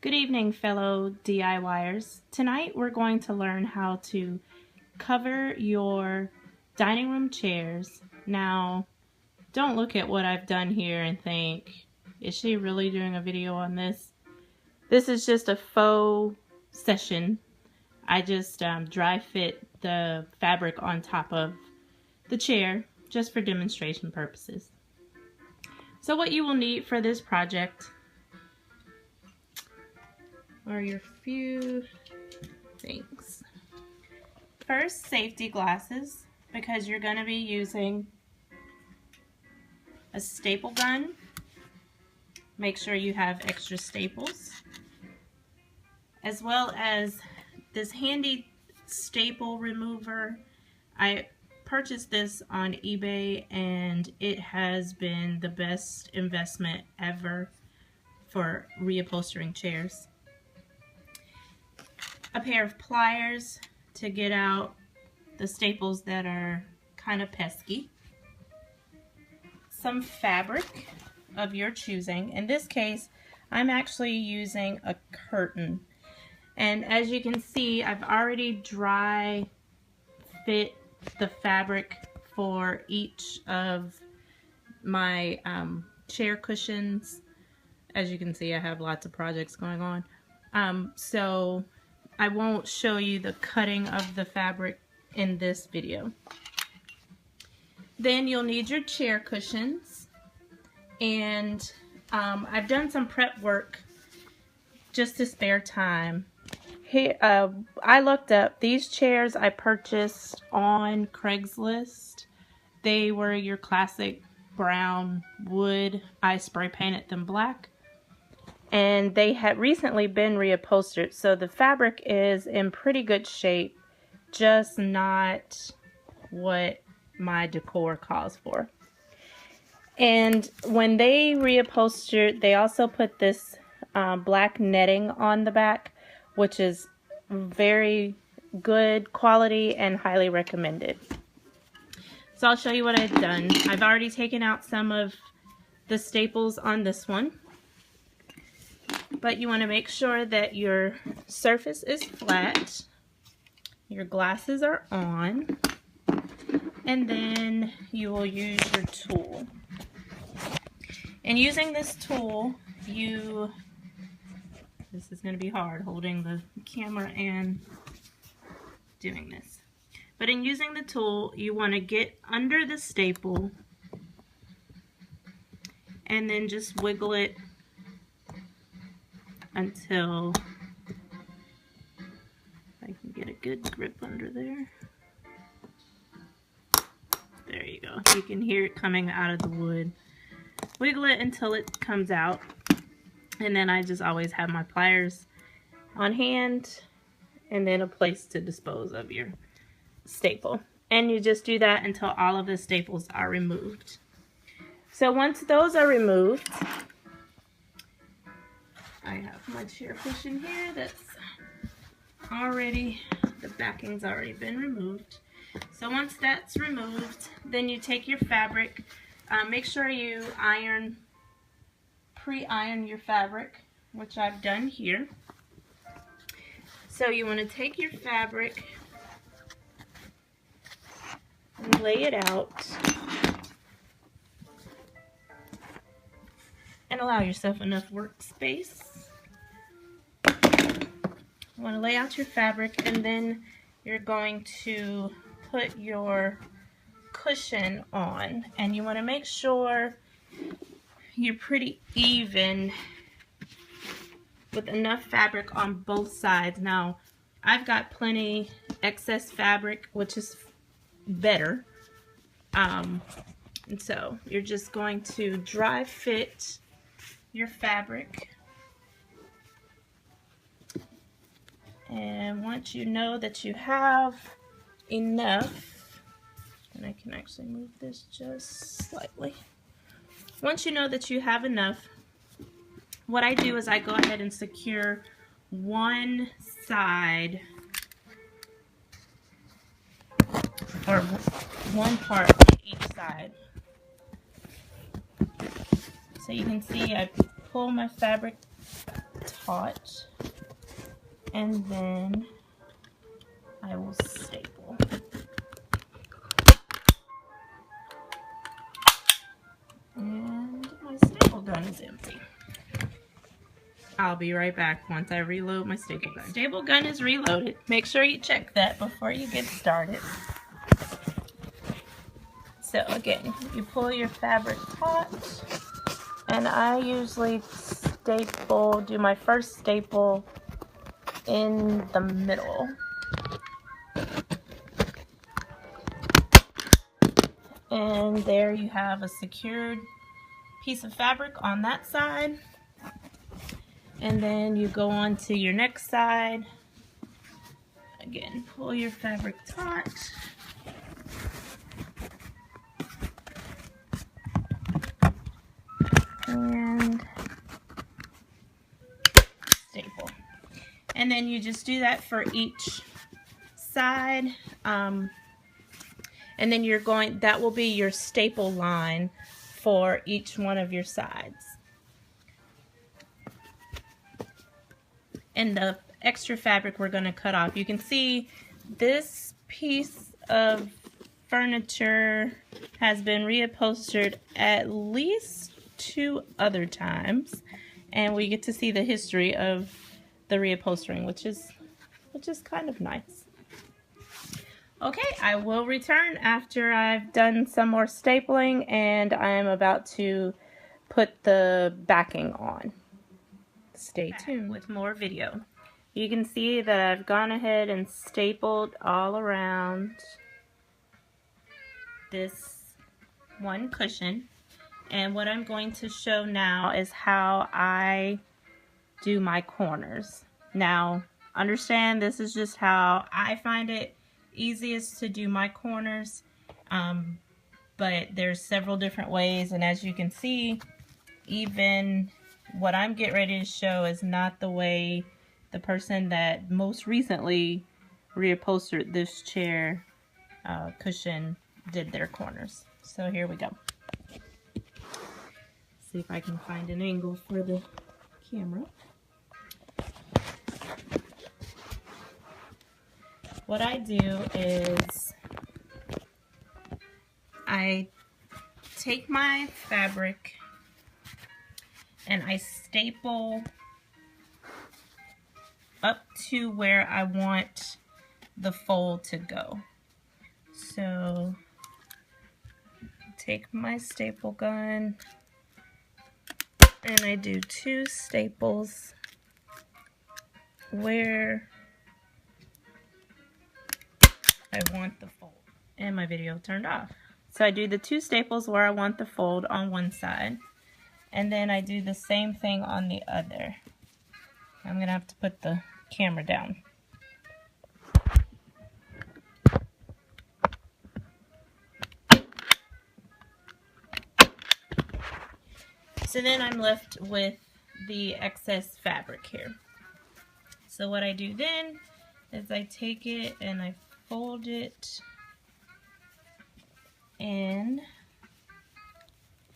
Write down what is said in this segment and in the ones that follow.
Good evening, fellow DIYers. Tonight we're going to learn how to cover your dining room chairs. Now, don't look at what I've done here and think, is she really doing a video on this? This is just a faux session. I just dry fit the fabric on top of the chair just for demonstration purposes. So what you will need for this project are your few things. First, safety glasses, because you're going to be using a staple gun. Make sure you have extra staples, as well as this handy staple remover. I purchased this on eBay and it has been the best investment ever for reupholstering chairs. A pair of pliers to get out the staples that are kind of pesky. Some fabric of your choosing. In this case, I'm actually using a curtain. And as you can see, I've already dry fit the fabric for each of my chair cushions. As you can see, I have lots of projects going on. So I won't show you the cutting of the fabric in this video. Then you'll need your chair cushions, and I've done some prep work just to spare time. Here, I looked up these chairs I purchased on Craigslist. They were your classic brown wood. I spray painted them black. And they had recently been reupholstered, so the fabric is in pretty good shape, just not what my decor calls for. And when they reupholstered, they also put this black netting on the back, which is very good quality and highly recommended. So I'll show you what I've done. I've already taken out some of the staples on this one. But you want to make sure that your surface is flat, your glasses are on, and then you will use your tool. And using this tool, this is going to be hard holding the camera and doing this. But in using the tool, you want to get under the staple and then just wiggle it until I can get a good grip under there. There you go. You can hear it coming out of the wood. Wiggle it until it comes out. And then I just always have my pliers on hand and then a place to dispose of your staple. And you just do that until all of the staples are removed. So once those are removed, I have my chair cushion here that's already, the backing's already been removed. So once that's removed, then you take your fabric. Make sure you pre-iron your fabric, which I've done here. So you want to take your fabric and lay it out and allow yourself enough workspace. You want to lay out your fabric, and then you're going to put your cushion on, and you want to make sure you're pretty even with enough fabric on both sides. Now, I've got plenty excess fabric, which is better. And so you're just going to dry fit your fabric. And once you know that you have enough, and I can actually move this just slightly. Once you know that you have enough, what I do is I go ahead and secure one side, or one part on each side. So you can see I pull my fabric taut, and then I will staple. And my staple gun is empty. I'll be right back once I reload my staple gun. Staple gun is reloaded. Make sure you check that before you get started. So again, you pull your fabric taut, and I usually do my first staple in the middle. And there you have a secured piece of fabric on that side. And then you go on to your next side. Again, pull your fabric taut. And staple. And then you just do that for each side. And then that will be your staple line for each one of your sides. And the extra fabric we're going to cut off. You can see this piece of furniture has been reupholstered at least 2 other times, and we get to see the history of the reupholstering, which is kind of nice. Okay, I will return after I've done some more stapling and I'm about to put the backing on. Stay tuned with more video. You can see that I've gone ahead and stapled all around this one cushion, and what I'm going to show now is how I do my corners. Now, understand this is just how I find it easiest to do my corners, but there's several different ways, and as you can see, even what I'm getting ready to show is not the way the person that most recently reupholstered this chair cushion did their corners. So here we go. See if I can find an angle for the camera. What I do is I take my fabric and I staple up to where I want the fold to go. So take my staple gun and I do 2 staples where I want the fold. And my video turned off. So I do the 2 staples where I want the fold on one side. And then I do the same thing on the other. I'm going to have to put the camera down. So then I'm left with the excess fabric here. So what I do then is I take it and I fold it in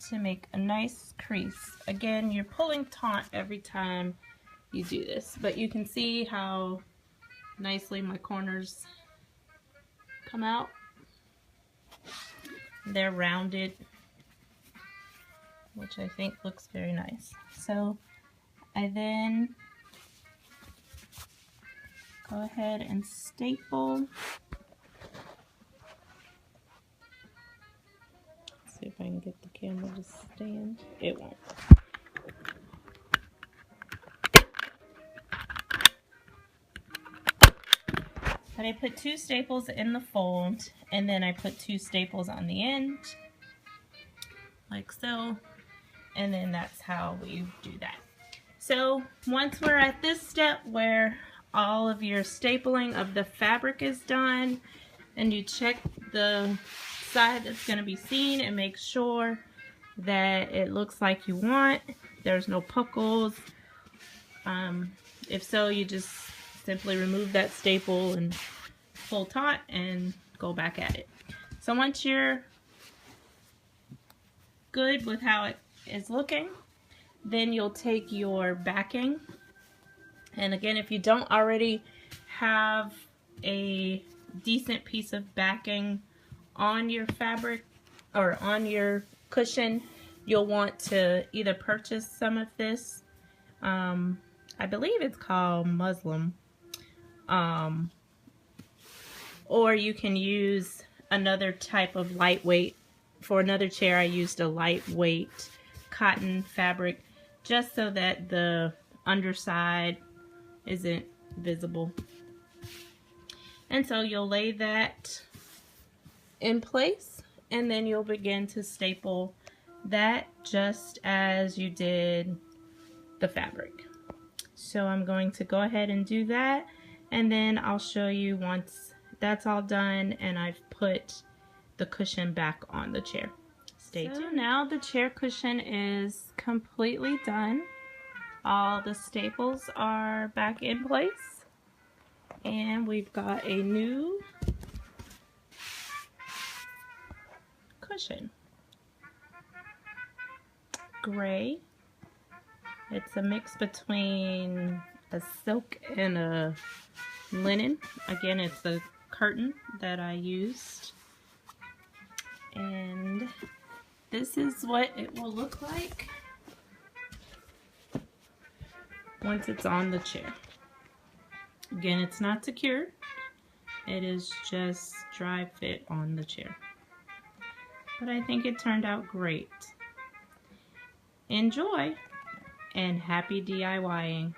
to make a nice crease. Again, you're pulling taut every time you do this, but you can see how nicely my corners come out. They're rounded, which I think looks very nice. So I then go ahead and staple. See if I can get the camera to stand. It won't. But I put 2 staples in the fold, and then I put 2 staples on the end, like so, and then that's how we do that. So once we're at this step where all of your stapling of the fabric is done, and you check the side that's going to be seen and make sure that it looks like you want, there's no puckles. If so, you just simply remove that staple and pull taut and go back at it. So once you're good with how it is looking, then you'll take your backing And again, if you don't already have a decent piece of backing on your fabric or on your cushion, you'll want to either purchase some of this. I believe it's called muslin. Or you can use another type of lightweight. For another chair, I used a lightweight cotton fabric just so that the underside isn't visible. And so you'll lay that in place, and then you'll begin to staple that just as you did the fabric. So I'm going to go ahead and do that, and then I'll show you once that's all done and I've put the cushion back on the chair. Stay tuned. So now the chair cushion is completely done. All the staples are back in place, and we've got a new cushion. Gray. It's a mix between a silk and a linen. Again, it's the curtain that I used. And this is what it will look like once it's on the chair. Again, it's not secure. It is just dry fit on the chair. But I think it turned out great. Enjoy, and happy DIYing.